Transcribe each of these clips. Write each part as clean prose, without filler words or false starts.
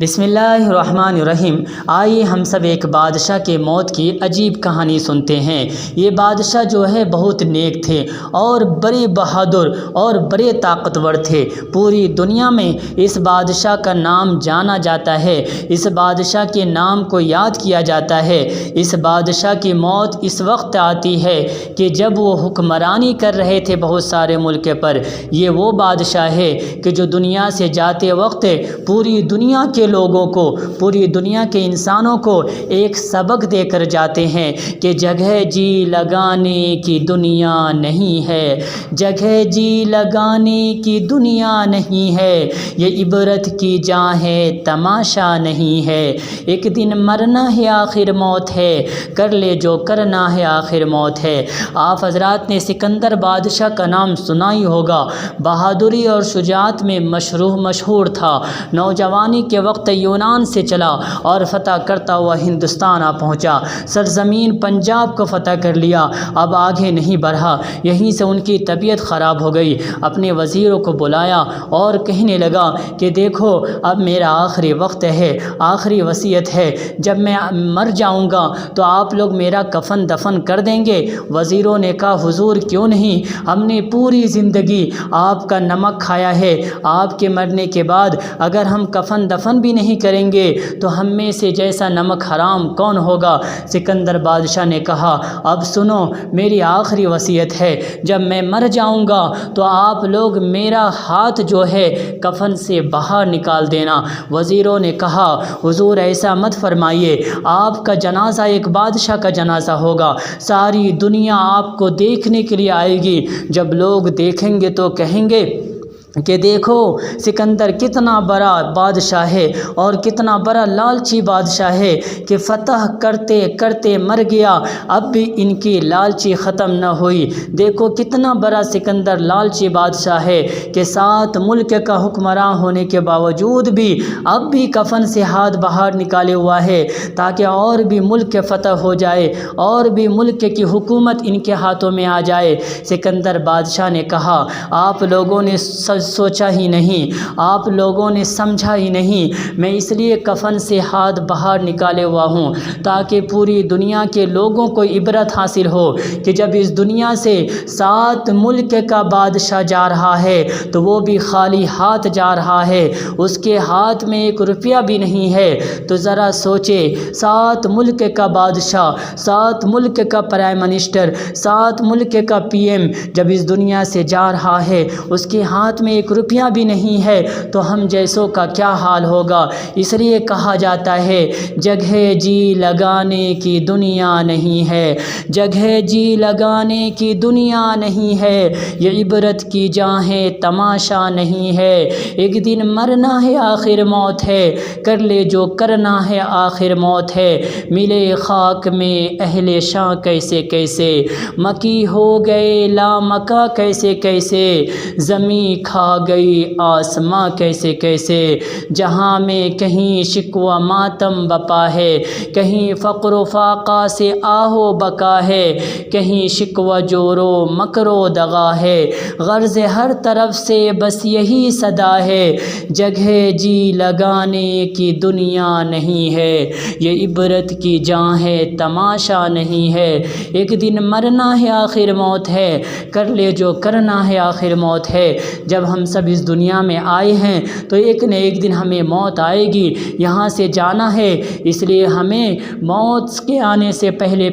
بسم اللہ الرحمن الرحیم۔ آئیے ہم سب ایک بادشاہ کے موت کی عجیب کہانی سنتے ہیں۔ یہ بادشاہ جو ہے بہت نیک تھے اور بڑے بہادر اور بڑے طاقتور تھے۔ پوری دنیا میں اس بادشاہ کا نام جانا جاتا ہے، اس بادشاہ کے نام کو یاد کیا جاتا ہے۔ اس بادشاہ کی موت اس وقت آتی ہے کہ جب وہ حکمرانی کر رہے تھے بہت سارے ملک پر۔ یہ وہ بادشاہ ہے کہ جو دنیا سے جاتے وقت پوری دنیا کے لوگوں کو، پوری دنیا کے انسانوں کو ایک سبق دے کر جاتے ہیں کہ جگہ جی لگانے کی دنیا نہیں ہے، جگہ جی لگانے کی دنیا نہیں ہے، یہ عبرت کی جاں ہے تماشا نہیں ہے، ایک دن مرنا ہے آخر موت ہے، کر لے جو کرنا ہے آخر موت ہے۔ آپ حضرات نے سکندر بادشاہ کا نام سنا ہی ہوگا، بہادری اور شجاعت میں مشہور تھا۔ نوجوانی کے وقت یونان سے چلا اور فتح کرتا ہوا ہندوستان آ پہنچا، سرزمین پنجاب کو فتح کر لیا، اب آگے نہیں بڑھا۔ یہیں سے ان کی طبیعت خراب ہو گئی، اپنے وزیروں کو بلایا اور کہنے لگا کہ دیکھو اب میرا آخری وقت ہے، آخری وصیت ہے، جب میں مر جاؤں گا تو آپ لوگ میرا کفن دفن کر دیں گے۔ وزیروں نے کہا حضور کیوں نہیں، ہم نے پوری زندگی آپ کا نمک کھایا ہے، آپ کے مرنے کے بعد اگر ہم کفن دفن بھی نہیں کریں گے تو ہم میں سے جیسا نمک حرام کون ہوگا۔ سکندر بادشاہ نے کہا اب سنو میری آخری وصیت ہے، جب میں مر جاؤں گا تو آپ لوگ میرا ہاتھ جو ہے کفن سے باہر نکال دینا۔ وزیروں نے کہا حضور ایسا مت فرمائیے، آپ کا جنازہ ایک بادشاہ کا جنازہ ہوگا، ساری دنیا آپ کو دیکھنے کے لیے آئے گی، جب لوگ دیکھیں گے تو کہیں گے کہ دیکھو سکندر کتنا بڑا بادشاہ ہے اور کتنا بڑا لالچی بادشاہ ہے کہ فتح کرتے کرتے مر گیا، اب بھی ان کی لالچی ختم نہ ہوئی۔ دیکھو کتنا بڑا سکندر لالچی بادشاہ ہے کہ 7 ملک کا حکمراں ہونے کے باوجود بھی اب بھی کفن سے ہاتھ باہر نکالے ہوا ہے تاکہ اور بھی ملک فتح ہو جائے اور بھی ملک کی حکومت ان کے ہاتھوں میں آ جائے۔ سکندر بادشاہ نے کہا آپ لوگوں نے سوچا ہی نہیں، آپ لوگوں نے سمجھا ہی نہیں، میں اس لیے کفن سے ہاتھ باہر نکالے ہوا ہوں تاکہ پوری دنیا کے لوگوں کو عبرت حاصل ہو کہ جب اس دنیا سے 7 ملک کا بادشاہ جا رہا ہے تو وہ بھی خالی ہاتھ جا رہا ہے، اس کے ہاتھ میں 1 روپیہ بھی نہیں ہے۔ تو ذرا سوچے 7 ملک کا بادشاہ، 7 ملک کا پرائم منسٹر، 7 ملک کا پی ایم جب اس دنیا سے جا رہا ہے، اس کے ہاتھ میں 1 روپیہ بھی نہیں ہے تو ہم جیسوں کا کیا حال ہوگا۔ اس لیے کہا جاتا ہے جگہ جی لگانے کی دنیا نہیں ہے، جگہ جی لگانے کی دنیا نہیں ہے، یہ عبرت کی جاں ہے تماشا نہیں ہے، ایک دن مرنا ہے آخر موت ہے، کر لے جو کرنا ہے آخر موت ہے، ملے خاک میں اہل شاں کیسے کیسے، مکی ہو گئے لامکا کیسے کیسے، زمیں کھا گئی آسماں کیسے کیسے، جہاں میں کہیں شکوہ ماتم بپا ہے، کہیں فقر و فاقہ سے آہو بکا ہے، کہیں شکوہ جورو مکرو دغا ہے، غرض ہر طرف سے بس یہی صدا ہے، جگہ جی لگانے کی دنیا نہیں ہے، یہ عبرت کی جاں ہے تماشا نہیں ہے، ایک دن مرنا ہے آخر موت ہے، کر لے جو کرنا ہے آخر موت ہے۔ جب ہم سب اس دنیا میں آئے ہیں تو ایک نہ ایک دن ہمیں موت آئے گی، یہاں سے جانا ہے، اس لیے ہمیں موت کے آنے سے پہلے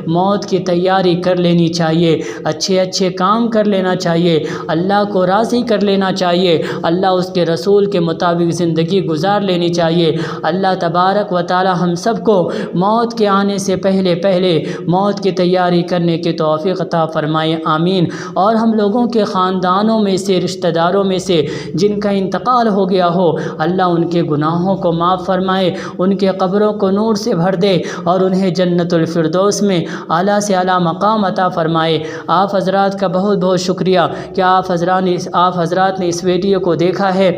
موت کی تیاری کر لینی چاہیے، اچھے کام کر لینا چاہیے، اللہ کو راضی کر لینا چاہیے، اللہ اس کے رسول کے مطابق زندگی گزار لینی چاہیے۔ اللہ تبارک و تعالی ہم سب کو موت کے آنے سے پہلے موت کی تیاری کرنے کی توفیق عطا فرمائے، آمین۔ اور ہم لوگوں کے خاندانوں میں سے، رشتہ داروں میں سے جن کا انتقال ہو گیا ہو، اللہ ان کے گناہوں کو معاف فرمائے، ان کے قبروں کو نور سے بھر دے اور انہیں جنت الفردوس میں اعلیٰ سے اعلیٰ مقام عطا فرمائے۔ آپ حضرات کا بہت شکریہ کہ آپ حضرات نے اس ویڈیو کو دیکھا ہے۔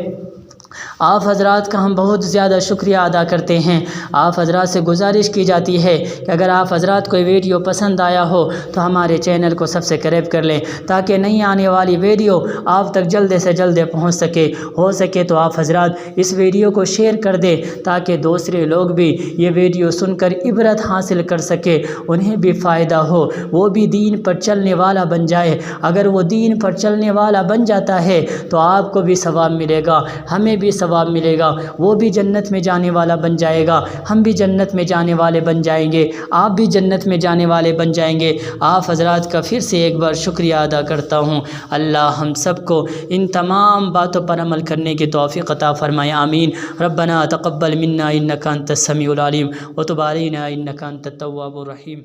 آپ حضرات کا ہم بہت زیادہ شکریہ ادا کرتے ہیں۔ آپ حضرات سے گزارش کی جاتی ہے کہ اگر آپ حضرات کو یہ ویڈیو پسند آیا ہو تو ہمارے چینل کو سبسکرائب کر لیں تاکہ نئی آنے والی ویڈیو آپ تک جلد سے جلد پہنچ سکے۔ ہو سکے تو آپ حضرات اس ویڈیو کو شیئر کر دیں تاکہ دوسرے لوگ بھی یہ ویڈیو سن کر عبرت حاصل کر سکے، انہیں بھی فائدہ ہو، وہ بھی دین پر چلنے والا بن جائے۔ اگر وہ دین پر چلنے والا بن جاتا ہے تو آپ کو بھی ثواب ملے گا، ہمیں بھی ثواب ملے گا، وہ بھی جنت میں جانے والا بن جائے گا، ہم بھی جنت میں جانے والے بن جائیں گے، آپ بھی جنت میں جانے والے بن جائیں گے۔ آپ حضرات کا پھر سے ایک بار شکریہ ادا کرتا ہوں۔ اللہ ہم سب کو ان تمام باتوں پر عمل کرنے کی توفیق عطا فرمائے، آمین۔ ربنا تقبل منا انک انت السمیع العلیم وتب علینا انک انت التواب الرحیم۔